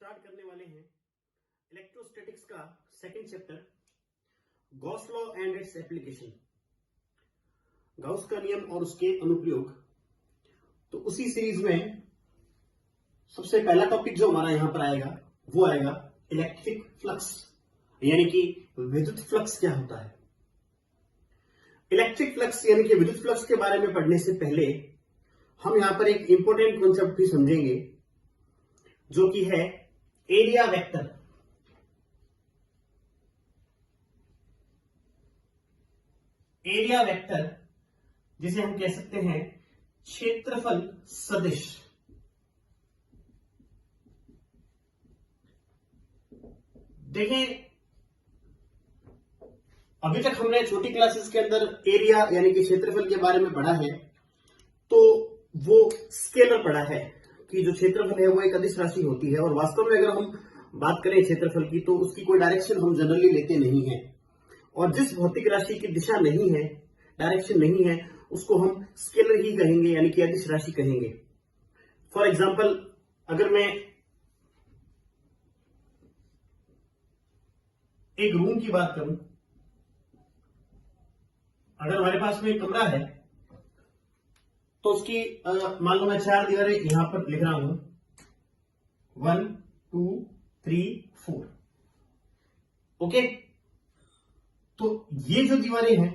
Start करने वाले हैं इलेक्ट्रोस्टैटिक्स का second chapter, Gauss law and its application, Gauss का नियम और उसके अनुप्रयोग। तो उसी सीरीज में सबसे पहला टॉपिक जो हमारा यहां पर आएगा वो आएगा इलेक्ट्रिक फ्लक्स, यानी कि विद्युत फ्लक्स क्या होता है। इलेक्ट्रिक फ्लक्स यानी कि विद्युत फ्लक्स के बारे में पढ़ने से पहले हम यहां पर एक इंपॉर्टेंट कॉन्सेप्ट भी समझेंगे जो कि है एरिया वेक्टर। एरिया वेक्टर जिसे हम कह सकते हैं क्षेत्रफल सदिश। देखें, अभी तक हमने छोटी क्लासेस के अंदर एरिया यानी कि क्षेत्रफल के बारे में पढ़ा है, तो वो स्केलर पढ़ा है कि जो क्षेत्रफल है वो एक अदिश राशि होती है। और वास्तव में अगर हम बात करें क्षेत्रफल की तो उसकी कोई डायरेक्शन हम जनरली लेते नहीं है, और जिस भौतिक राशि की दिशा नहीं है, डायरेक्शन नहीं है, उसको हम स्केलर ही कहेंगे यानी कि अदिश राशि कहेंगे। फॉर एग्जाम्पल, अगर मैं एक रूम की बात करूं, अगर हमारे पास में एक कमरा है तो उसकी मान लो मैं 4 दीवारें यहां पर लिख रहा हूं, 1 2 3 4। ओके, तो ये जो दीवारें हैं,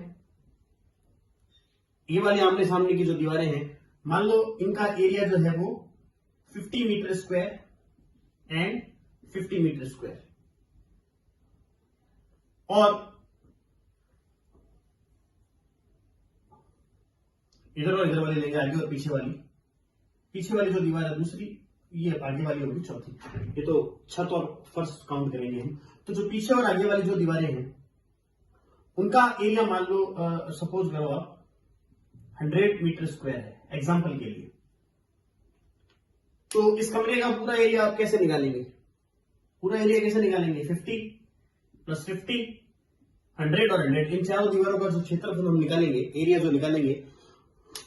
ये वाली आमने सामने की जो दीवारें हैं, मान लो इनका एरिया जो है वो 50 metre square and 50 metre square. और इधर और इधर वाली लेंगे, आगे और पीछे वाली जो दीवार है दूसरी, ये आगे वाली होगी चौथी। ये तो छत और फर्श काउंट करेंगे हम। तो जो पीछे और आगे वाली जो दीवारें हैं उनका एरिया मान लो सपोज करो आप 100 मीटर स्क्वायर है एग्जांपल के लिए। तो इस कमरे का पूरा एरिया आप कैसे निकालेंगे? पूरा एरिया कैसे निकालेंगे? 50 प्लस 50, 100 और 100, इन चारों दीवारों का जो क्षेत्रफल हम निकालेंगे, एरिया जो निकालेंगे,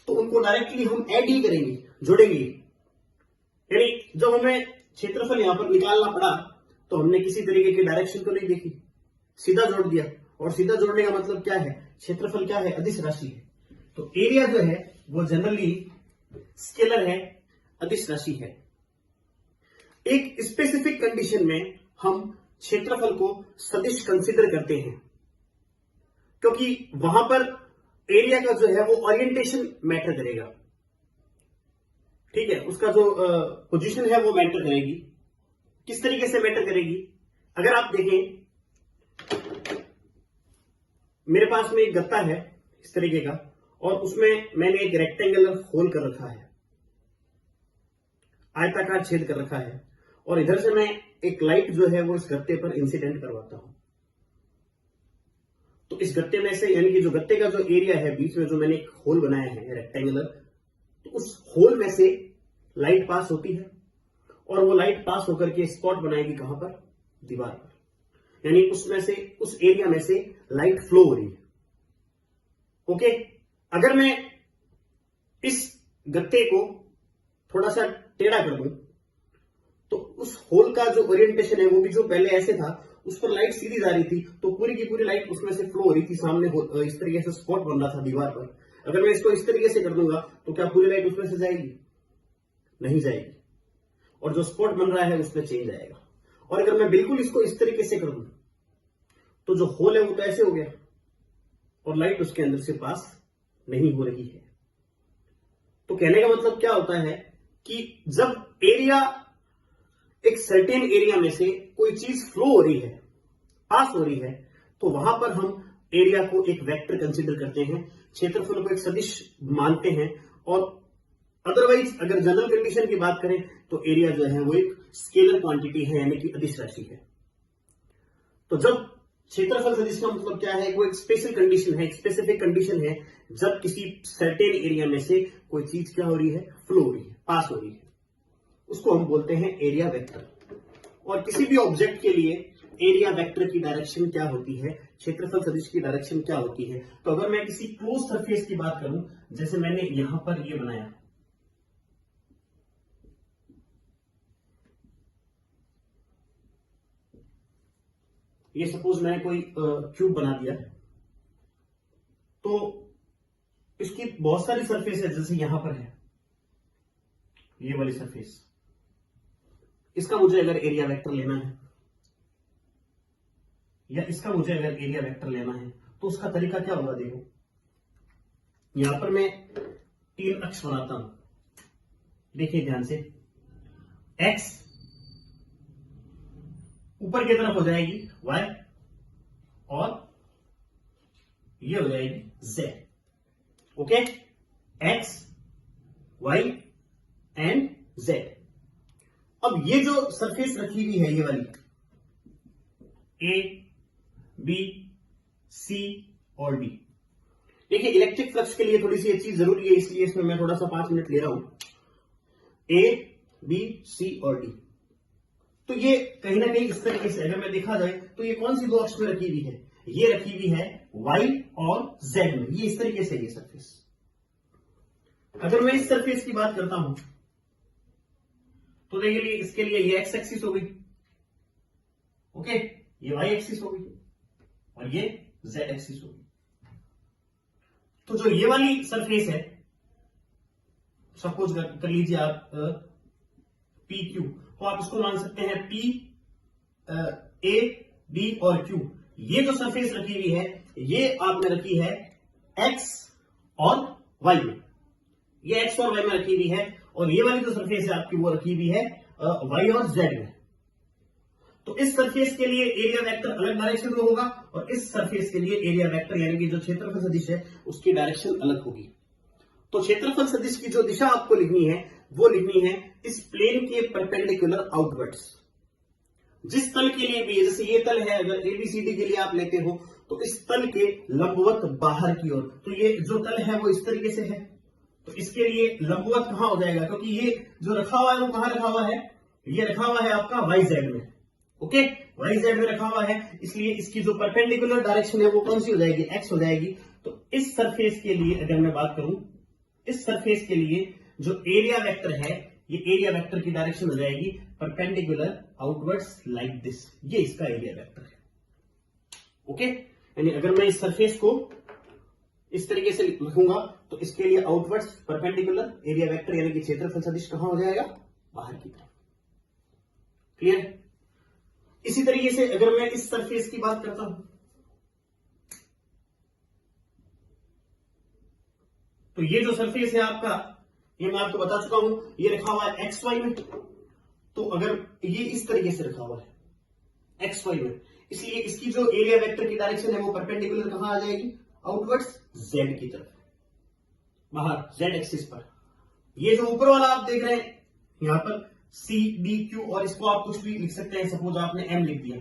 तो उनको डायरेक्टली हम ऐड ही करेंगे, जोड़ेंगे। यानी जब हमें क्षेत्रफल यहां पर निकालना पड़ा तो हमने किसी तरीके की डायरेक्शन तो नहीं देखी, सीधा जोड़ दिया। और सीधा जोड़ने का मतलब क्या है? क्षेत्रफल क्या है? अदिश राशि है। तो एरिया जो है वो जनरली स्केलर है, अदिश राशि है। एक स्पेसिफिक कंडीशन में हम क्षेत्रफल को सदिश कंसीडर करते हैं, क्योंकि वहां पर एरिया का जो है वो ओरिएंटेशन मैटर करेगा। ठीक है, उसका जो पोजीशन है वो मैटर करेगी। किस तरीके से मैटर करेगी? अगर आप देखें, मेरे पास में एक गत्ता है इस तरीके का, और उसमें मैंने एक रेक्टेंगुलर होल कर रखा है, आयताकार छेद कर रखा है, और इधर से मैं एक लाइट जो है वो इस गत्ते पर इंसिडेंट करवाता हूं। तो इस गत्ते में से, यानी कि जो गत्ते का जो एरिया है, बीच में जो मैंने एक होल बनाया है रेक्टेंगुलर, तो उस होल में से लाइट पास होती है, और वो लाइट पास होकर के स्पॉट बनाएगी कहां पर? दीवार पर। यानी उसमें से, उस एरिया में से लाइट फ्लो हो रही है। ओके, अगर मैं इस गत्ते को थोड़ा सा टेढ़ा कर दूं तो उस होल का जो ओरिएंटेशन है वो भी जो पहले ऐसे था, उस पर लाइट सीधी जा रही थी, तो पूरी की पूरी लाइट उसमें से फ्लो हो रही थी, सामने इस तरीके से स्पॉट बन रहा था दीवार पर। अगर मैं इसको इस तरीके से कर दूंगा तो क्या पूरी लाइट उसमें से जाएगी? नहीं जाएगी, और जो स्पॉट बन रहा है उसमें चेंज आएगा। और अगर मैं बिल्कुल इसको इस तरीके से कर दूं तो जो होल है वो तो ऐसे हो गया, और लाइट उसके अंदर से पास नहीं हो रही है। तो कहने का मतलब क्या होता है कि जब एरिया, एक सर्टेन एरिया में से कोई चीज फ्लो हो रही है, पास हो रही है, तो वहां पर हम एरिया को एक वेक्टर कंसीडर करते हैं, क्षेत्रफल को एक सदिश मानते हैं। और अदरवाइज अगर जनरल कंडीशन की बात करें तो एरिया जो है वो एक स्केलर क्वांटिटी है, यानी कि अदिश राशि है। तो जब क्षेत्रफल सदिश का मतलब क्या है? वो एक स्पेशल कंडीशन है, एक स्पेसिफिक कंडीशन है, जब किसी सर्टेन एरिया में से कोई चीज क्या हो रही है? फ्लो हो रही है, पास हो रही है। उसको हम बोलते हैं एरिया वेक्टर। और किसी भी ऑब्जेक्ट के लिए एरिया वेक्टर की डायरेक्शन क्या होती है, क्षेत्रफल सदिश की डायरेक्शन क्या होती है? तो अगर मैं किसी क्लोज सरफेस की बात करूं, जैसे मैंने यहां पर ये बनाया, ये सपोज मैंने कोई क्यूब बना दिया, तो इसकी बहुत सारी सरफेस है, जैसे यहां पर है ये वाली सरफेस, इसका मुझे अगर एरिया वेक्टर लेना है, या इसका मुझे अगर एरिया वेक्टर लेना है, तो उसका तरीका क्या होगा? देखो, यहां पर मैं 3 अक्ष बनाता हूं, देखिए ध्यान से, एक्स ऊपर की तरफ हो जाएगी वाई, और ये हो जाएगी Z. Okay, X Y and Z. अब ये जो सरफेस रखी हुई है, ये वाली ए बी सी और डी, देखिए इलेक्ट्रिक फ्लक्स के लिए थोड़ी सी ये चीज जरूरी है, इसलिए इसमें मैं थोड़ा सा 5 मिनट ले रहा हूं। ए बी सी और डी, तो ये कहीं ना कहीं इस तरीके से अगर मैं देखा जाए तो ये कौन सी 2 अक्ष में रखी हुई है? ये रखी हुई है वाई और जेड में, ये इस तरीके से ये सरफेस। अगर मैं इस सरफेस की बात करता हूं तो देखिए इसके लिए ये एक्स एक्सिस हो गई, ओके, ये वाई एक्सिस हो गई और ये जेड एक्सिस हो गई। तो जो ये वाली सरफेस है, सपोज कर लीजिए आप पी क्यू, तो आप इसको मान सकते हैं पी ए बी और क्यू। ये जो सरफेस रखी हुई है, ये आपने रखी है एक्स और वाई में, ये एक्स और वाई में रखी हुई है, और ये वाली जो सरफेस है आपकी, वो रखी हुई है वाई और जेड में। तो इस सरफेस के लिए एरिया वेक्टर अलग डायरेक्शन में होगा, और इस सरफेस के लिए एरिया वेक्टर यानी कि जो क्षेत्रफल सदिश है उसकी डायरेक्शन अलग होगी। तो क्षेत्रफल सदिश की जो दिशा आपको लिखनी है, वो लिखनी है इस प्लेन के परपेंडिकुलर आउटवर्ड्स। जिस तल के लिए भी, जैसे ये तल है, अगर एबीसीडी के लिए आप लेते हो तो इस तल के लंबवत बाहर की ओर, तो ये जो तल है वो इस तरीके से है, तो इसके लिए लंबवत कहां हो जाएगा? क्योंकि ये जो रखा हुआ है वो कहां रखा हुआ है? ये रखा हुआ है आपका वाई जेड में, ओके, वाई जेड में रखा हुआ है, इसलिए इसकी जो परपेंडिकुलर डायरेक्शन है वो कौन सी हो जाएगी? एक्स हो जाएगी। तो इस सरफेस के लिए अगर मैं बात करूं, इस सरफेस के लिए जो एरिया वेक्टर है, ये एरिया वेक्टर की डायरेक्शन हो जाएगी परपेंडिकुलर आउटवर्ड्स लाइक दिस, ये इसका एरिया वेक्टर है, ओके। यानी अगर मैं इस सरफेस को इस तरीके से लिखूंगा तो इसके लिए आउटवर्ड्स परपेंडिकुलर एरिया वेक्टर यानी कि क्षेत्रफल सदिश कहां हो जाएगा? बाहर की तरफ। क्लियर? इसी तरीके से अगर मैं इस सरफेस की बात करता हूं, तो ये जो सरफेस है आपका, ये मैं आपको बता चुका हूं, ये रखा हुआ है एक्स वाई में। तो अगर ये इस तरीके से रखा हुआ है एक्स वाई में, इसलिए इसकी जो एरिया वेक्टर की डायरेक्शन है वो परपेंडिकुलर कहां आ जाएगी? आउटवर्ड्स जेड की तरफ, बाहर जेड एक्सिस पर। ये जो ऊपर वाला आप देख रहे हैं यहां पर सी डी क्यू, और इसको आप कुछ भी लिख सकते हैं, सपोज आपने एम लिख दिया,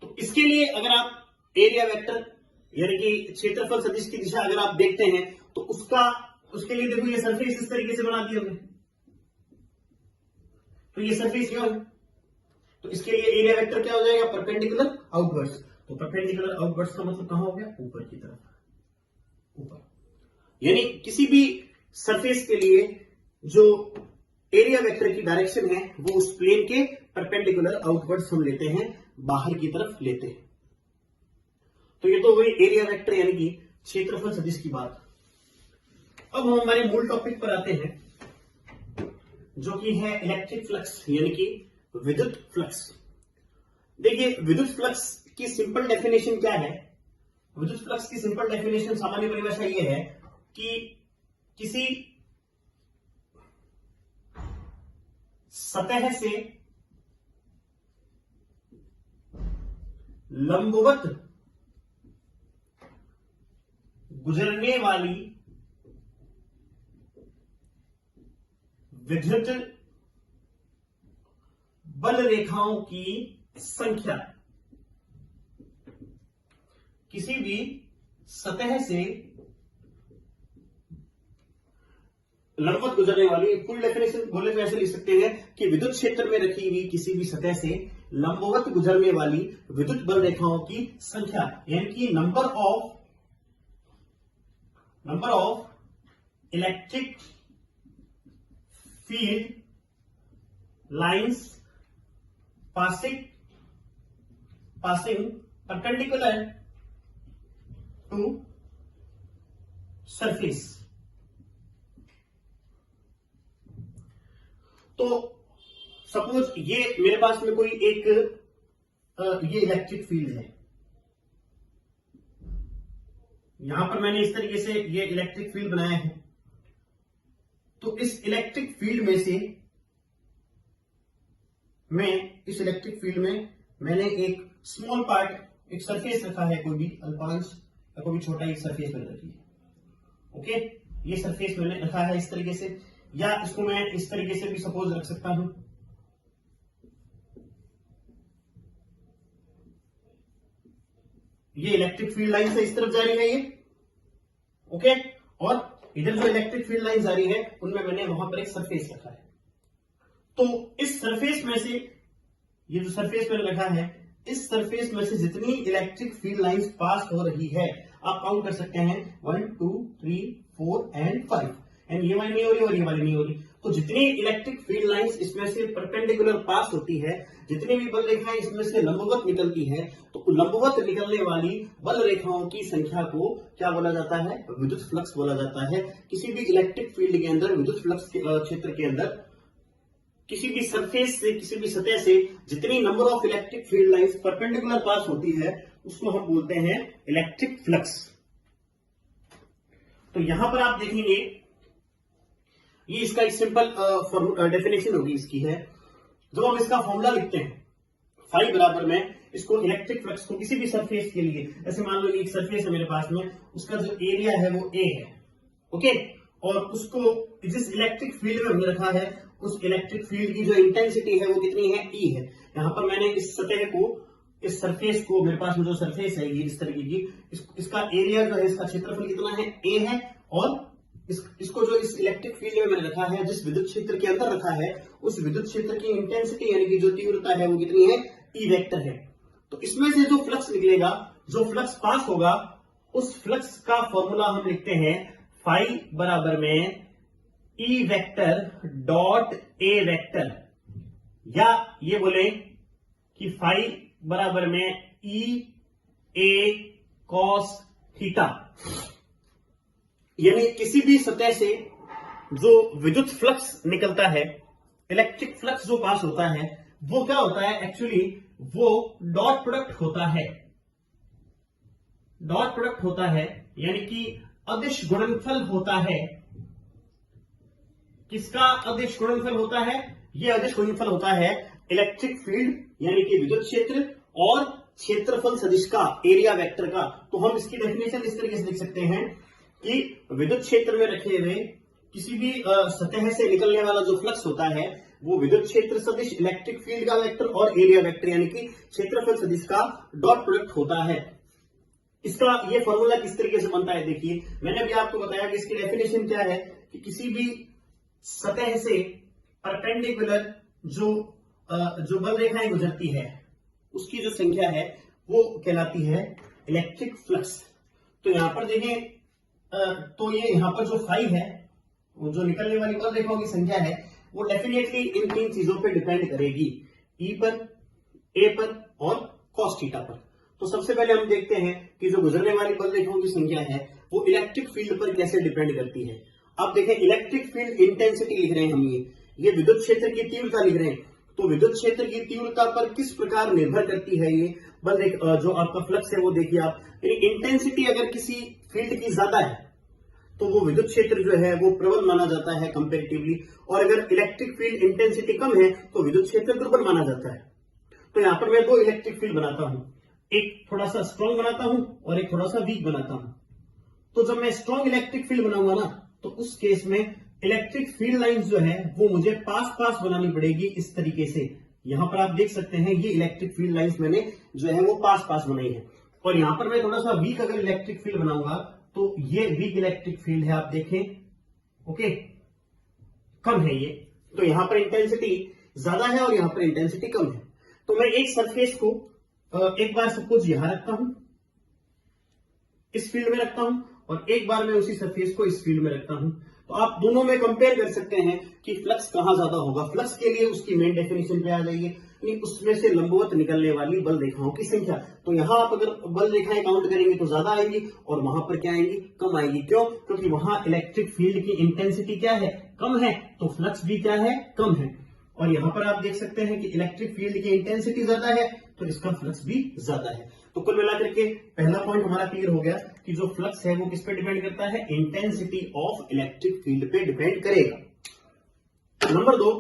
तो इसके लिए अगर आप एरिया वेक्टर यानी कि क्षेत्रफल सदिश की दिशा अगर आप देखते हैं तो उसके लिए देखो ये सरफेस इस तरीके से बना दी हमने, तो ये सरफेस क्या है, तो इसके लिए एरिया वेक्टर क्या हो जाएगा? Perpendicular outwards. तो परपेंडिकुलर आउटवर्ड्स का मतलब कहां हो गया? ऊपर की तरफ, ऊपर। यानी किसी भी सरफेस के लिए जो एरिया वेक्टर की डायरेक्शन है वो उस प्लेन के परपेंडिकुलर आउटवर्ड्स हम लेते हैं, बाहर की तरफ लेते हैं। तो ये तो वही एरिया वेक्टर यानी कि क्षेत्रफल सदिश की बात। अब हम हमारे मूल टॉपिक पर आते हैं, जो कि है इलेक्ट्रिक फ्लक्स यानी कि विद्युत फ्लक्स। देखिए विद्युत फ्लक्स की सिंपल डेफिनेशन क्या है? विद्युत फ्लक्स की सिंपल डेफिनेशन, सामान्य परिभाषा ये है कि किसी सतह से लंबवत गुजरने वाली विद्युत बल रेखाओं की संख्या, किसी भी सतह से लंबवत गुजरने वाली, फुल डेफिनेशन बोले तो ऐसे लिख सकते हैं कि विद्युत क्षेत्र में रखी हुई किसी भी सतह से लंबवत गुजरने वाली विद्युत बल रेखाओं की संख्या, यानी कि number of electric field lines passing passing perpendicular to surface। तो सपोज ये मेरे पास में कोई एक ये इलेक्ट्रिक फील्ड है, यहां पर मैंने इस तरीके से ये इलेक्ट्रिक फील्ड बनाया है। तो इस इलेक्ट्रिक फील्ड में से इस इलेक्ट्रिक फील्ड में मैंने एक स्मॉल पार्ट, एक सरफेस रखा है, कोई भी अल्पांश या कोई भी छोटा एक सरफेस मैंने रखी है। ओके, ये सरफेस मैंने रखा है इस तरीके से, या इसको मैं इस तरीके से भी सपोज रख सकता हूं। ये इलेक्ट्रिक फील्ड लाइन से इस तरफ जा रही है ये, ओके, और इधर जो इलेक्ट्रिक फील्ड लाइन जा रही है उनमें मैंने वहां पर एक सरफेस रखा है। तो इस सरफेस में से, ये जो सरफेस मैंने रखा है, इस सरफेस में से जितनी इलेक्ट्रिक फील्ड लाइंस पास हो रही है आप काउंट कर सकते हैं 1 2 3 4 एंड 5, एंड ये वाली नहीं हो रही और ये वाली नहीं हो रही। तो जितनी इलेक्ट्रिक फील्ड लाइंस इसमें से परपेंडिकुलर पास होती है, जितनी भी बल रेखाएं इसमें से लंबवत निकलती है, तो लंबवत निकलने वाली बल रेखाओं की संख्या को क्या बोला जाता है? विद्युत फ्लक्स बोला जाता है। किसी भी इलेक्ट्रिक फील्ड के अंदर, विद्युत फ्लक्स क्षेत्र के अंदर, किसी भी सरफेस से, किसी भी सतह से जितनी number of electric field lines perpendicular pass होती है उसको हम बोलते हैं इलेक्ट्रिक फ्लक्स। तो यहां पर आप देखेंगे, ये इसका एक सिंपल डेफिनेशन होगी इसकी है। जब हम इसका फॉर्मूला लिखते हैं फाई बराबर में, इसको इलेक्ट्रिक फ्लक्स को किसी भी सरफेस के लिए, जैसे मान लो एक सरफेस है मेरे पास में, उसका जो एरिया है वो ए है, ओके, और उसको जिस इलेक्ट्रिक फील्ड में हमने रखा है उस इलेक्ट्रिक फील्ड की जो इंटेंसिटी है वो कितनी है? ई है। यहां पर मैंने इस सतह को, इस सरफेस को, मेरे पास में जो सरफेस है ये इस तरीके की, इसका एरिया जो है, इसका क्षेत्रफल कितना है? ए है, और इसको जो इस इलेक्ट्रिक फील्ड में मैंने रखा है, जिस विद्युत क्षेत्र के अंदर रखा है, उस विद्युत क्षेत्र की इंटेंसिटी यानी कि जो तीव्रता है वो कितनी है? ई वेक्टर है। तो इसमें से जो फ्लक्स निकलेगा, जो फ्लक्स पास होगा, उस फ्लक्स का फॉर्मूला हम लिखते हैं फाई बराबर में ई वेक्टर डॉट ए वेक्टर, या ये बोले कि फाई बराबर में ई ए कॉस थीटा। यानी किसी भी सतह से जो विद्युत फ्लक्स निकलता है, इलेक्ट्रिक फ्लक्स जो पास होता है, वो क्या होता है? एक्चुअली वो डॉट प्रोडक्ट होता है। डॉट प्रोडक्ट होता है यानी कि अदिश गुणनफल होता है। किसका अदिश गुणनफल होता है? यह अदिश गुणनफल होता है इलेक्ट्रिक फील्ड यानी कि विद्युत क्षेत्र और क्षेत्रफल सदिश का, एरिया वेक्टर का। तो हम इसकी डेफिनेशन इस तरीके से लिख सकते हैं कि विद्युत क्षेत्र में रखे हुए किसी भी सतह से निकलने वाला जो फ्लक्स होता है वो विद्युत क्षेत्र सदिश, इलेक्ट्रिक फील्ड का वेक्टर और एरिया वेक्टर यानी कि क्षेत्रफल सदिश का डॉट प्रोडक्ट होता है। इसका ये फॉर्मूला किस तरीके से बनता है? देखिए, मैंने अभी आपको बताया कि इसकी डेफिनेशन क्या है कि किसी भी सतह से परपेंडिकुलर जो बल रेखाएं गुजरती है उसकी जो संख्या है वो कहलाती है इलेक्ट्रिक फ्लक्स। तो यहां पर देखें, तो ये यहां पर जो फाई है, वो जो निकलने वाली बल रेखाओं की संख्या है, वो डेफिनेटली इन तीन चीजों पे डिपेंड करेगी, ई पर, ए पर और कॉस थीटा पर। तो सबसे पहले हम देखते हैं कि जो गुजरने वाली बल रेखाओं की संख्या है वो इलेक्ट्रिक फील्ड पर कैसे डिपेंड करती है। अब देखें, इलेक्ट्रिक फील्ड इंटेंसिटी लिख रहे हैं हम, ये विद्युत क्षेत्र की तीव्रता लिख रहे हैं। तो विद्युत क्षेत्र की तीव्रता पर किस प्रकार निर्भर करती है ये बल रेखा, जो आपका फ्लक्स है वो देखिए आप, इंटेंसिटी अगर किसी फील्ड की ज्यादा है तो वो विद्युत क्षेत्र जो है वो प्रबल माना जाता है कंपेरेटिवली, और अगर इलेक्ट्रिक फील्ड इंटेंसिटी कम है तो विद्युत क्षेत्र दुर्बल माना जाता है। तो यहां पर मैं दो इलेक्ट्रिक फील्ड बनाता हूं, एक थोड़ा सा स्ट्रॉन्ग बनाता हूं और एक थोड़ा सा वीक बनाता हूं। तो जब मैं स्ट्रॉन्ग इलेक्ट्रिक फील्ड बनाऊंगा ना, तो उस केस में इलेक्ट्रिक फील्ड लाइंस जो है वो मुझे पास पास बनानी पड़ेगी इस तरीके से। यहां पर आप देख सकते हैं ये इलेक्ट्रिक फील्ड लाइंस मैंने जो है वो पास पास बनाई है। और यहां पर मैं थोड़ा सा वीक अगर इलेक्ट्रिक फील्ड बनाऊंगा तो ये वीक इलेक्ट्रिक फील्ड है, आप देखें, ओके, कम है ये। तो यहां पर इंटेंसिटी ज्यादा है और यहां पर इंटेंसिटी कम है। तो मैं एक सरफेस को एक बार सपोज यहां रखता हूं, इस फील्ड में रखता हूं, और एक बार मैं उसी सरफेस को इस फील्ड में रखता हूं। तो आप दोनों में कंपेयर कर सकते हैं कि फ्लक्स कहां ज्यादा होगा। फ्लक्स के लिए उसकी मेन डेफिनेशन पे आ जाइए। यानी उसमें से लंबवत निकलने वाली बल रेखाओं की संख्या। तो यहां आप अगर बल रेखाएं काउंट करेंगे तो ज्यादा आएंगी और वहां पर क्या आएंगी, कम आएगी। क्यों? क्योंकि वहां इलेक्ट्रिक फील्ड की इंटेंसिटी क्या है, कम है, तो फ्लक्स भी क्या है, कम है। और यहां पर आप देख सकते हैं कि इलेक्ट्रिक फील्ड की इंटेंसिटी ज्यादा है तो इसका फ्लक्स भी ज्यादा है। तो कुल मिलाकर के पहला पॉइंट हमारा क्लियर हो गया कि जो फ्लक्स है वो किस पे डिपेंड करता है, इंटेंसिटी ऑफ इलेक्ट्रिक फील्ड पे डिपेंड करेगा। नंबर 2,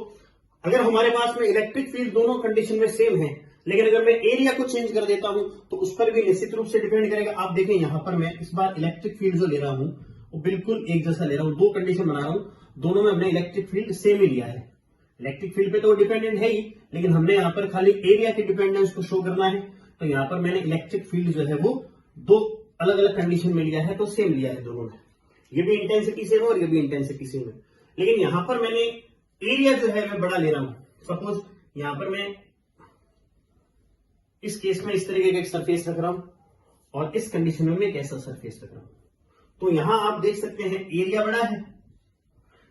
अगर हमारे पास में इलेक्ट्रिक फील्ड दोनों कंडीशन में सेम है, लेकिन अगर मैं एरिया को चेंज कर देता हूं तो उस पर भी निश्चित रूप से डिपेंड करेगा। आप देखें यहां पर मैं इस बार इलेक्ट्रिक फील्ड जो ले रहा हूं वो बिल्कुल एक जैसा ले रहा हूं, दो कंडीशन बना रहा हूं, दोनों में हमने इलेक्ट्रिक फील्ड सेम ही लिया है। इलेक्ट्रिक फील्ड पे तो डिपेंडेंट है ही, लेकिन हमने यहां पर खाली एरिया की डिपेंडेंस को शो करना है। तो यहां पर मैंने इलेक्ट्रिक फील्ड जो है वो दो अलग अलग कंडीशन में लिया है, तो सेम लिया है दोनों में। ये भी इंटेंसिटी सेम है और ये भी इंटेंसिटी सेम है, लेकिन यहां पर मैंने एरिया जो है मैं बड़ा ले रहा हूं। सपोज यहां पर मैं इस केस में इस तरीके का एक सरफेस रख रहा हूं और इस कंडीशन में मैं एक ऐसा सरफेस रख रहा हूं। तो यहां आप देख सकते हैं एरिया बड़ा है,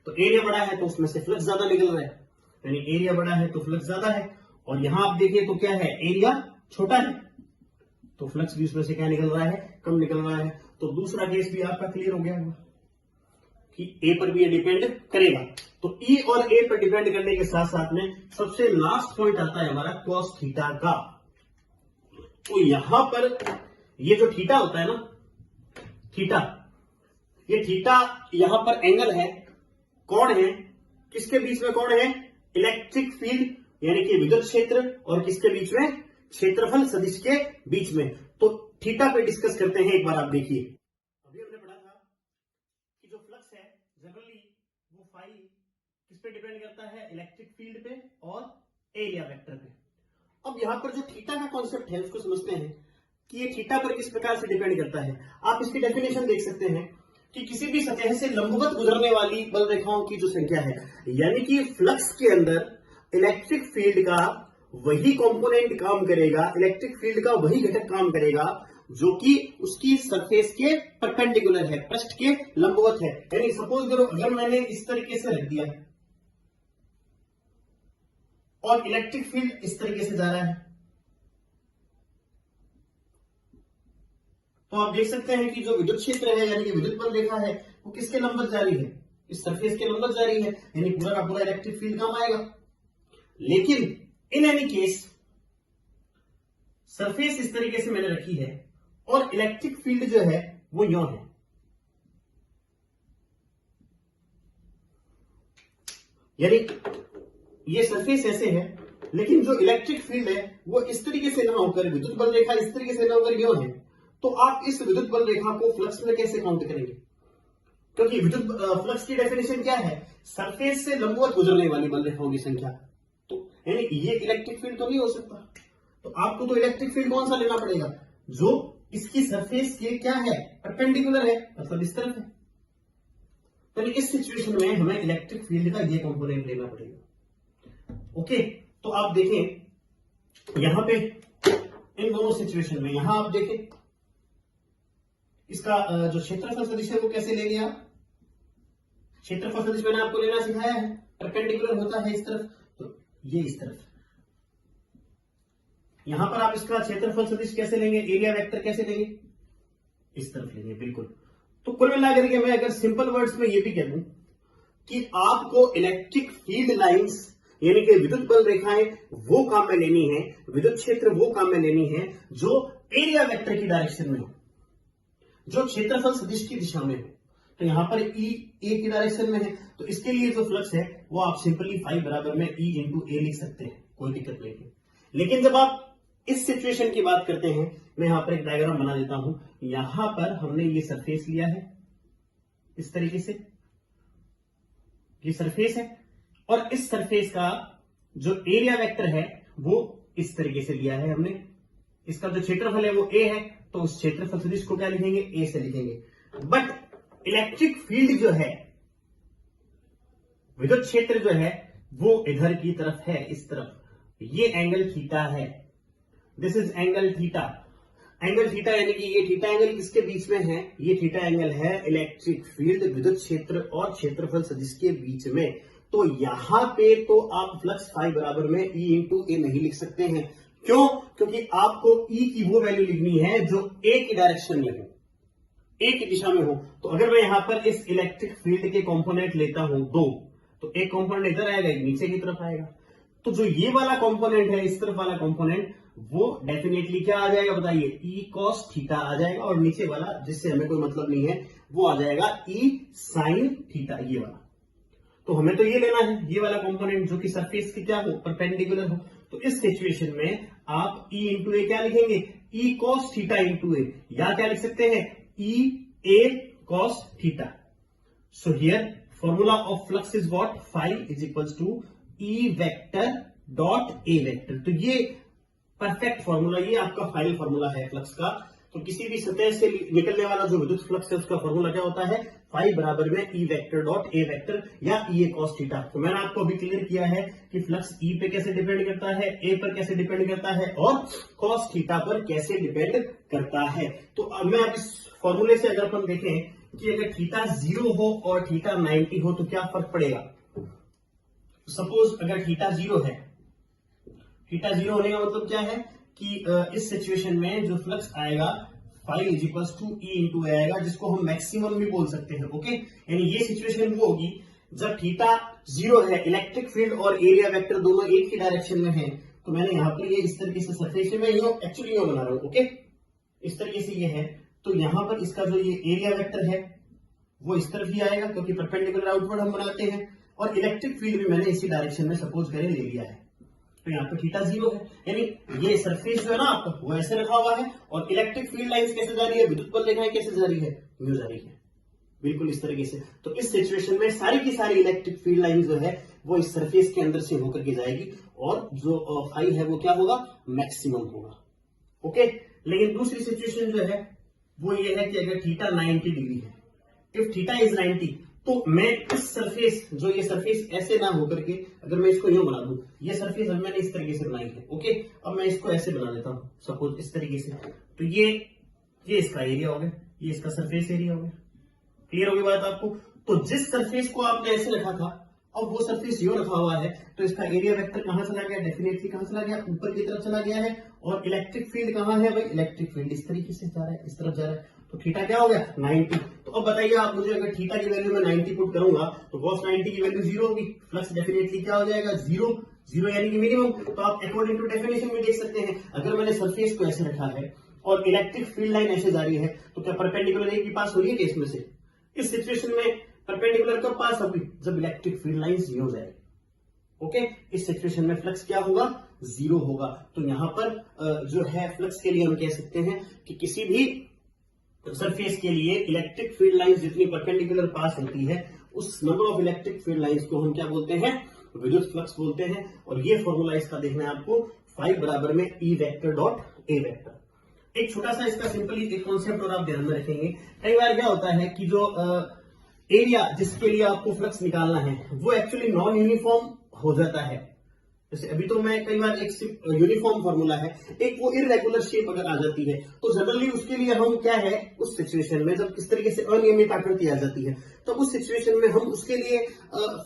तो एरिया बड़ा है तो उसमें से फ्लक्स ज्यादा निकल रहा है, यानी एरिया बड़ा है तो फ्लक्स ज्यादा है। और यहां आप देखिए तो क्या है, एरिया छोटा है तो फ्लक्स भी उसमें से क्या निकल रहा है, कम निकल रहा है। तो दूसरा केस भी आपका क्लियर हो गया होगा कि ए पर भी ये डिपेंड करेगा। तो ई और ए पर डिपेंड करने के साथ साथ में सबसे लास्ट पॉइंट आता है हमारा कॉस थीटा का। तो यहां पर ये जो थीटा होता है ना, थीटा, ये थीटा यहां पर एंगल है, कौन है, किसके बीच में कौन है, इलेक्ट्रिक फील्ड यानी कि विद्युत क्षेत्र और किसके बीच में, क्षेत्रफल सदिश के बीच में। तो थीटा पे डिस्कस करते हैं, एक बार आप देखिए। अभी हमने पढ़ा था कि जो फ्लक्स है जनरली वो फाई किस पे डिपेंड करता है, इलेक्ट्रिक फील्ड पे और एरिया वेक्टर पे। अब यहां पर जो थीटा का कॉन्सेप्ट है उसको समझते हैं कि ये थीटा पर किस प्रकार से डिपेंड करता है। आप इसकी डेफिनेशन देख सकते हैं कि किसी भी सतह से लंबवत गुजरने वाली बल रेखाओं की जो संख्या है, यानी कि फ्लक्स के अंदर इलेक्ट्रिक फील्ड का वही कंपोनेंट काम करेगा, इलेक्ट्रिक फील्ड का वही घटक काम करेगा जो कि उसकी सरफेस के परपेंडिकुलर है, पृष्ठ के लंबवत है। यानी सपोज करो अगर मैंने इस तरीके से रख दिया और इलेक्ट्रिक फील्ड इस तरीके से जा रहा है, तो आप देख सकते हैं कि जो विद्युत क्षेत्र है यानी कि विद्युत बल रेखा है वो किसके लंबवत जा रही है, इस सरफेस के लंबवत जा रही है, यानी पूरा का पूरा इलेक्ट्रिक फील्ड काम आएगा। लेकिन इन एनी केस सरफेस इस तरीके से मैंने रखी है और इलेक्ट्रिक फील्ड जो है वो यूं है, यानी ये सरफेस ऐसे है, लेकिन जो इलेक्ट्रिक फील्ड है वो इस तरीके से ना होकर, विद्युत बल रेखा इस तरीके से ना होकर यूं है। तो आप इस विद्युत बल रेखा को फ्लक्स में कैसे काउंट करेंगे, क्योंकि विद्युत फ्लक्स की डेफिनेशन क्या है, सरफेस से लंबवत गुजरने वाली बल रेखाओं की संख्या। तो यानी ये इलेक्ट्रिक फील्ड तो नहीं हो सकता, तो आपको तो इलेक्ट्रिक फील्ड कौन सा लेना पड़ेगा, जो इसकी सरफेस के क्या है, परपेंडिकुलर है, मतलब इस तरफ है। तो इस सिचुएशन में हमें इलेक्ट्रिक फील्ड का ये कंपोनेंट लेना पड़ेगा। ओके, तो आप देखें यहां पे इन दोनों सिचुएशन में, यहां आप देखें इसका जो क्षेत्रफल सदिश है वो कैसे ले लिया, क्षेत्रफल सदिश मैंने आपको लेना सिखाया है, परपेंडिकुलर होता है इस तरफ, तो ये इस तरफ। यहां पर आप इसका क्षेत्रफल सदिश कैसे लेंगे, एरिया वेक्टर कैसे लेंगे, इस तरफ लेंगे, बिल्कुल। तो कुल मिलाकर के मैं अगर सिंपल वर्ड्स में ये भी कह दूं कि आपको इलेक्ट्रिक फील्ड लाइंस यानी कि विद्युत बल रेखाएं वो काम में लेनी है, विद्युत क्षेत्र वो काम में लेनी है जो एरिया वेक्टर की डायरेक्शन में हो, जो क्षेत्रफल सदिश की दिशा में हो। तो यहां पर ई ए की डायरेक्शन में है, तो इसके लिए जो फ्लक्स है वो आप सिंपली फाई बराबर में ई इंटू ए लिख सकते हैं, कोई दिक्कत नहीं है। लेकिन जब आप इस सिचुएशन की बात करते हैं, मैं यहां पर एक डायग्राम बना देता हूं। यहां पर हमने ये सरफेस लिया है इस तरीके से, ये सरफेस है, और इस सरफेस का जो एरिया वेक्टर है वो इस तरीके से लिया है हमने। इसका जो क्षेत्रफल है वो ए है, तो उस क्षेत्रफल सदिश को क्या लिखेंगे, ए से लिखेंगे। बट इलेक्ट्रिक फील्ड जो है, विद्युत क्षेत्र जो है वो इधर की तरफ है, इस तरफ। ये एंगल थीटा है, this is angle theta. Angle theta यानी कि ये थीटा एंगल किसके बीच में है, ये थीटा एंगल है इलेक्ट्रिक फील्ड, विद्युत क्षेत्र और क्षेत्रफल सदिश के बीच में। तो यहां पे तो आप फ्लक्स फाई बराबर में E इंटू ए नहीं लिख सकते हैं। क्यों? क्योंकि आपको E की वो वैल्यू लिखनी है जो ए की डायरेक्शन में हो, ए की दिशा में हो। तो अगर मैं यहां पर इस इलेक्ट्रिक फील्ड के कंपोनेंट लेता हूं दो, तो एक कंपोनेंट इधर आएगा, एक नीचे की तरफ आएगा। तो जो ये वाला कंपोनेंट है, इस तरफ वाला कंपोनेंट, वो डेफिनेटली क्या आ जाएगा बताइए, E cos थीटा आ जाएगा। और नीचे वाला जिससे हमें कोई मतलब नहीं है वो आ जाएगा E sin थीटा, ये वाला। तो हमें तो ये लेना है, ये वाला कंपोनेंट जो कि सरफेस की क्या हो, परपेंडिकुलर हो। तो इस सिचुएशन में आप E इंटू ए क्या लिखेंगे, E cos theta into a, या क्या लिख सकते हैं, E a cos theta. So here formula of flux is what, phi is equals to E vector dot a vector. तो ये परफेक्ट फॉर्मूला, ये आपका फाइनल फॉर्मूला है फ्लक्स का। तो किसी भी सतह से निकलने वाला जो विद्युत फ्लक्स है उसका फॉर्मूला क्या होता है, फाई बराबर में E vector dot a vector या E a cos थीटा। तो मैंने आपको अभी क्लियर किया है कि फ्लक्स E पे कैसे डिपेंड करता है, A पर कैसे डिपेंड करता है और cos थीटा पर कैसे डिपेंड करता है। तो अब मैं अब इस फॉर्मूले से अगर हम देखें कि अगर थीटा 0 हो और थीटा 90 हो तो क्या फर्क पड़ेगा। सपोज अगर थीटा 0 है, थीटा 0 होने का मतलब क्या है कि इस सिचुएशन में जो फ्लक्स आएगा phi is equals to E into A आएगा, जिसको हम मैक्सिमम भी बोल सकते हैं। ओके, यानी ये सिचुएशन वो होगी जब थीटा 0 है, इलेक्ट्रिक फील्ड और एरिया वेक्टर दोनों एक ही डायरेक्शन में है। तो मैंने यहाँ पर ये इस तरीके से सरफेस में एक्चुअली ये बना रहा हूं। ओके, इस तरीके से ये है। तो यहां पर इसका जो ये एरिया वेक्टर है वो इस तरफ ही आएगा, क्योंकि परपेंडिकुलर आउटवर्ड हम बनाते हैं। और इलेक्ट्रिक फील्ड भी मैंने इसी डायरेक्शन में सपोज करें ले लिया है। तो यहाँ पे थीटा 0 है, यानी ये सरफेस जो है ना आपका वो ऐसे रखा हुआ है। और इलेक्ट्रिक फील्ड लाइंस कैसे जा रही है, विद्युत बल रेखाएं कैसे जा रही है, म्यू जा रही है, बिल्कुल इस तरीके से। तो इस सिचुएशन में सारी की सारी इलेक्ट्रिक फील्ड लाइन जो है वो इस सरफेस के अंदर से होकर के जाएगी और जो फाई है वो क्या होगा, मैक्सिमम होगा। ओके, लेकिन दूसरी सिचुएशन जो है वो ये है कि अगर थीटा 90 डिग्री है, इफ थीटा इज 90, तो मैं इस सरफेस, जो ये सरफेस ऐसे ना होकर के, अगर मैं इसको यूं बना दूं, ये सरफेस अब मैंने इस तरीके से बनाई है। ओके, अब मैं इसको ऐसे बना देता हूं सपोज इस तरीके से। तो ये इसका एरिया हो गया, ये इसका सरफेस एरिया हो गया। क्लियर होगी बात आपको। तो जिस सरफेस को आपने ऐसे रखा था, अब वो सरफेस यूं रखा हुआ है, तो इसका एरिया वेक्टर कहां चला गया, डेफिनेटली कहां चला गया, ऊपर की तरफ चला गया है। और इलेक्ट्रिक फील्ड कहां है भाई, इलेक्ट्रिक फील्ड इस तरीके से जा रहा है, इस तरफ जा रहा है। तो थीटा क्या हो गया, 90। तो अब बताइए आप मुझे, अगर थीटा की वैल्यू में 90 पुट करूंगा तो cos 90 की वैल्यू 0 होगी, फ्लक्स डेफिनेटली क्या हो जाएगा, 0 यानी कि मिनिमम। तो आप अकॉर्डिंग टू डेफिनेशन में देख सकते हैं, अगर मैंने सरफेस को ऐसे रखा है और इलेक्ट्रिक फील्ड लाइन ऐसे जा रही है, तो क्या परपेंडिकुलर एक ही पास हो रही है इसमें से। इस सिचुएशन में परपेंडिकुलर कब पास होगी, जब इलेक्ट्रिक फील्ड लाइन 0 हो जाएगी। ओके, इस सिचुएशन में फ्लक्स क्या होगा, 0 होगा। तो यहां पर जो है फ्लक्स के लिए हम कह सकते हैं कि किसी भी सरफेस के लिए इलेक्ट्रिक फील्ड लाइंस जितनी परपेंडिकुलर पास होती है, उस number of electric field lines को हम क्या बोलते हैं, विद्युत फ्लक्स बोलते हैं। और ये फॉर्मूला इसका देखना है आपको, फाई बराबर में E vector dot a vector. एक छोटा सा इसका सिंपली एक कॉन्सेप्ट और आप ध्यान में रखेंगे। कई बार क्या होता है कि जो एरिया जिसके लिए आपको फ्लक्स निकालना है वो एक्चुअली नॉन यूनिफॉर्म हो जाता है। जैसे अभी तो मैं कई बार एक यूनिफॉर्म फॉर्मूला है, एक वो इररेगुलर शेप अगर आ जाती है, तो जनरली उसके लिए हम क्या है, उस सिचुएशन में जब इस तरीके से अनियमित आकृति आ जाती है, तो उस सिचुएशन में हम उसके लिए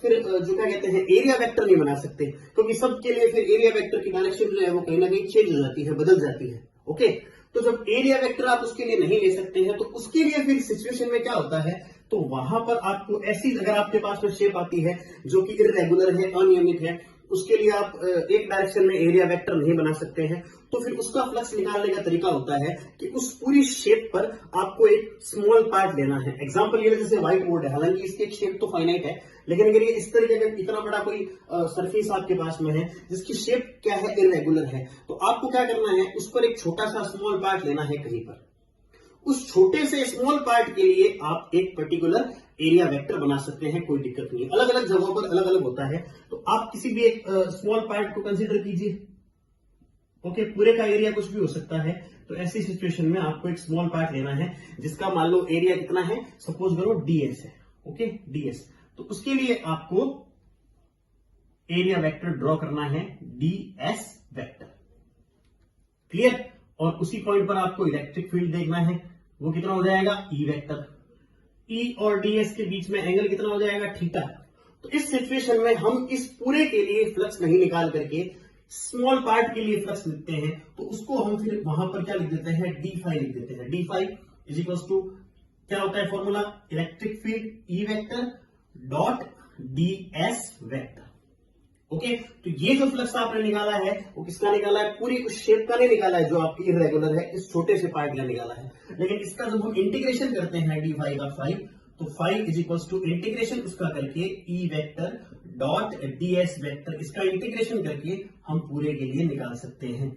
फिर जो क्या कहते हैं, एरिया वेक्टर नहीं बना सकते, क्योंकि सबके लिए फिर एरिया वेक्टर की डायरेक्शन जो है वो कहीं ना कहीं चेंज हो जाती है, बदल जाती है। ओके, तो जब एरिया वेक्टर आप उसके लिए नहीं ले सकते हैं, तो उसके लिए फिर सिचुएशन में क्या होता है, तो वहां पर आपको ऐसी, अगर आपके पास में शेप आती है जो कि इररेगुलर है, अनियमित है, उसके लिए आप एक डायरेक्शन में एरिया वेक्टर नहीं बना सकते हैं, तो फिर उसका फ्लक्स निकालने का तरीका होता है कि उस पूरी शेप पर आपको एक स्मॉल पार्ट लेना है। एग्जांपल ये जैसे व्हाइट बोर्ड है, हालांकि इसकी एक शेप तो फाइनाइट है, लेकिन अगर ये इस तरीके का इतना बड़ा कोई सरफेस आपके पास में है जिसकी शेप क्या है, इररेगुलर है, तो आपको क्या करना है, उस पर एक छोटा सा स्मॉल पार्ट लेना है कहीं पर। उस छोटे से स्मॉल पार्ट के लिए आप एक पर्टिकुलर एरिया वेक्टर बना सकते हैं, कोई दिक्कत नहीं है। अलग अलग जगहों पर अलग अलग होता है, तो आप किसी भी एक स्मॉल पार्ट को कंसीडर कीजिए। ओके, पूरे का एरिया कुछ भी हो सकता है, तो ऐसी सिचुएशन में आपको एक स्मॉल पार्ट लेना है जिसका मान लो एरिया कितना है, सपोज करो ds है। ओके, ds, तो उसके लिए आपको एरिया वेक्टर ड्रॉ करना है, ds वेक्टर। क्लियर। और उसी पॉइंट पर आपको इलेक्ट्रिक फील्ड देखना है, वो कितना हो जाएगा, E वेक्टर। E और ds के बीच में एंगल कितना हो जाएगा, थीटा। तो इस सिचुएशन में हम इस पूरे के लिए फ्लक्स नहीं निकाल करके स्मॉल पार्ट के लिए फ्लक्स लिखते हैं, तो उसको हम फिर वहां पर क्या लिख देते हैं, डी फाई लिख देते हैं। D phi is equal to क्या होता है formula, electric field E vector dot d s vector. Okay, तो ये जो फ्लक्स आपने निकाला है वो किसका निकाला है, पूरी उस शेप का नहीं निकाला है जो आपकी इरेगुलर है, इस छोटे से पार्ट का निकाला है। लेकिन इसका जब हम इंटीग्रेशन करते हैं डी फाई का फाई, तो phi is equal to integration उसका करके E vector dot d s vector, इसका इंटीग्रेशन करके हम पूरे के लिए निकाल सकते हैं।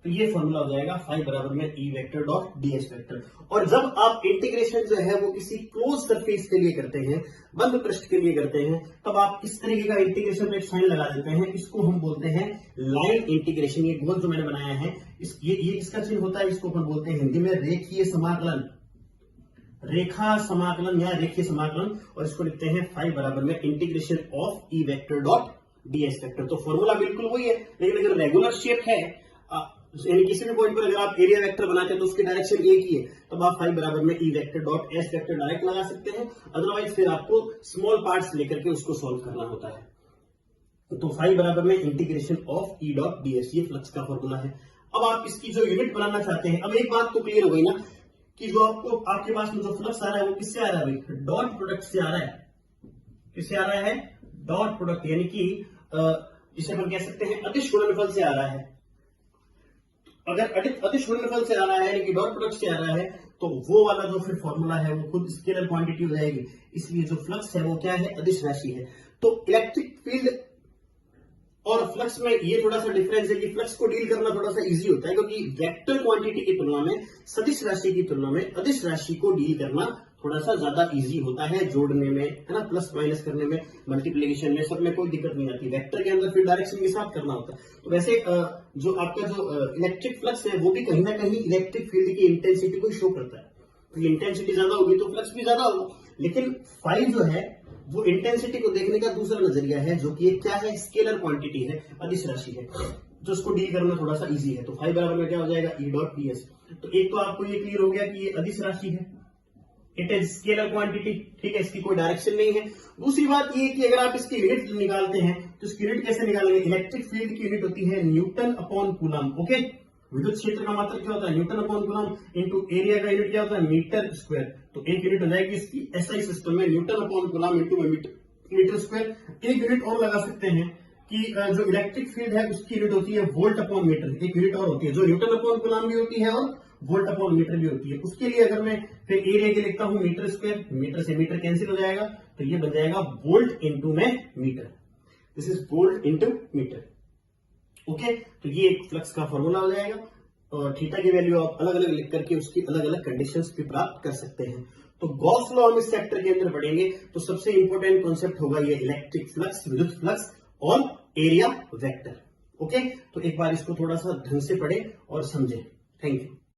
तो ये फॉर्मूला हो जाएगा फाई बराबर में ई vector dot d s vector. और जब आप इंटीग्रेशन जो है वो किसी क्लोज सरफेस के लिए करते हैं, बंद पृष्ठ के लिए करते हैं, तब आप इस तरीके का इंटीग्रेशन में एक साइन लगा देते हैं, इसको हम बोलते हैं लाइन इंटीग्रेशन। ये गोल जो मैंने बनाया है ये इसका चिन्ह होता है, इसको अपन बोलते हैं हिंदी में रेखीय समाकलन, रेखा समाकलन या रेखीय समाकलन, और इसको लिखते हैं फाई बराबर में integration of E vector dot d s vector. तो फॉर्मूला बिल्कुल वही है, लेकिन अगर रेगुलर शेप है यानी किसी भी पॉइंट पर अगर आप एरिया वेक्टर बनाते हैं तो उसकी डायरेक्शन एक ही है, तब आप फाई बराबर में ई vector dot S vector direct लगा सकते हैं। अदरवाइज फिर आपको स्मॉल पार्ट्स लेकर के उसको सॉल्व करना होता है। तो फाई बराबर में integration of E dot d S, ये फ्लक्स का फॉर्मूला है। अब आप इसकी जो यूनिट बनाना चाहते हैं, अब एक बात तो क्लियर हो गई ना कि जो आपके पास में जो फ्लक्स आ रहा है वो किससे आ रहा है भाई, डॉट प्रोडक्ट से आ रहा है। किससे आ रहा है, डॉट प्रोडक्ट, यानी कि जिसे हम कह सकते हैं अदिश गुणनफल से आ रहा है। अगर अदिश गुणनफल से आ रहा है यानी कि डॉट प्रोडक्ट से आ रहा है, तो वो वाला जो फिर फॉर्मूला है वो खुद स्केलर क्वांटिटी हो जाएगी, इसलिए जो फ्लक्स है वो क्या है, अदिश राशि है। तो इलेक्ट्रिक फील्ड और फ्लक्स में ये थोड़ा सा डिफरेंस है कि फ्लक्स को डील करना थोड़ा सा इजी होता है, क्योंकि वेक्टर क्वांटिटी की तुलना में, सदिश राशि की तुलना में अदिश राशि को डील करना थोड़ा सा ज्यादा इजी होता है, जोड़ने में, है ना, प्लस माइनस करने में, मल्टीप्लिकेशन में, सब में कोई दिक्कत नहीं आती। वेक्टर के अंदर फिर डायरेक्शन के साथ करना होता है। तो वैसे जो आपका जो इलेक्ट्रिक फ्लक्स है वो भी कहीं ना कहीं इलेक्ट्रिक फील्ड की इंटेंसिटी को शो करता है। तो इंटेंसिटी ज्यादा होगी तो फ्लक्स भी ज्यादा होगा, लेकिन फाई जो है वो इंटेंसिटी को देखने का दूसरा नजरिया है, जो कि क्या है, स्केलर क्वांटिटी है, अदिश राशि है, जो उसको डील करना थोड़ा सा इजी है। तो फाई बराबर में क्या हो जाएगा, ई डॉट डी एस। तो एक तो आपको ये क्लियर हो गया कि ये अदिश राशि है, इट इज स्केलर क्वांटिटी, ठीक है, इसकी कोई डायरेक्शन नहीं है। दूसरी बात ये कि अगर आप इसकी यूनिट निकालते हैं तो इसकी यूनिट कैसे निकालेंगे, इलेक्ट्रिक फील्ड की यूनिट होती है न्यूटन अपॉन कूलम। ओके, विद्युत क्षेत्र का मात्रक क्या होता है, Newton upon coulomb, into area का यूनिट क्या होता है, मीटर स्क्वायर। तो एक यूनिट हो जाएगी इसकी एसआई सिस्टम में newton upon coulomb into metre square. एक यूनिट और लगा सकते हैं कि जो इलेक्ट्रिक फील्ड है उसकी यूनिट होती है वोल्ट अपॉन मीटर, एक यूनिट और होती है जो न्यूटन अपॉन कूलम भी होती है और वोल्ट अपॉन मीटर भी होती है। उसके लिए अगर मैं फिर एरिया के लिखता हूं मीटर स्क्वायर, मीटर से मीटर कैंसिल हो जाएगा, तो ये बन जाएगा वोल्ट इंटू में metre, this is volt into metre. Okay, तो ये एक फ्लक्स का फॉर्मूला हो जाएगा, और थीटा की वैल्यू आप अलग अलग लिख करके उसकी अलग अलग कंडीशंस भी प्राप्त कर सकते हैं। तो गॉस लॉ हम इस चैप्टर के अंदर पढ़ेंगे, तो सबसे इंपॉर्टेंट कॉन्सेप्ट होगा ये इलेक्ट्रिक फ्लक्स, विद्युत फ्लक्स और एरिया वेक्टर। ओके, तो एक बार इसको थोड़ा सा ढंग से पढ़े और समझे। Thank you.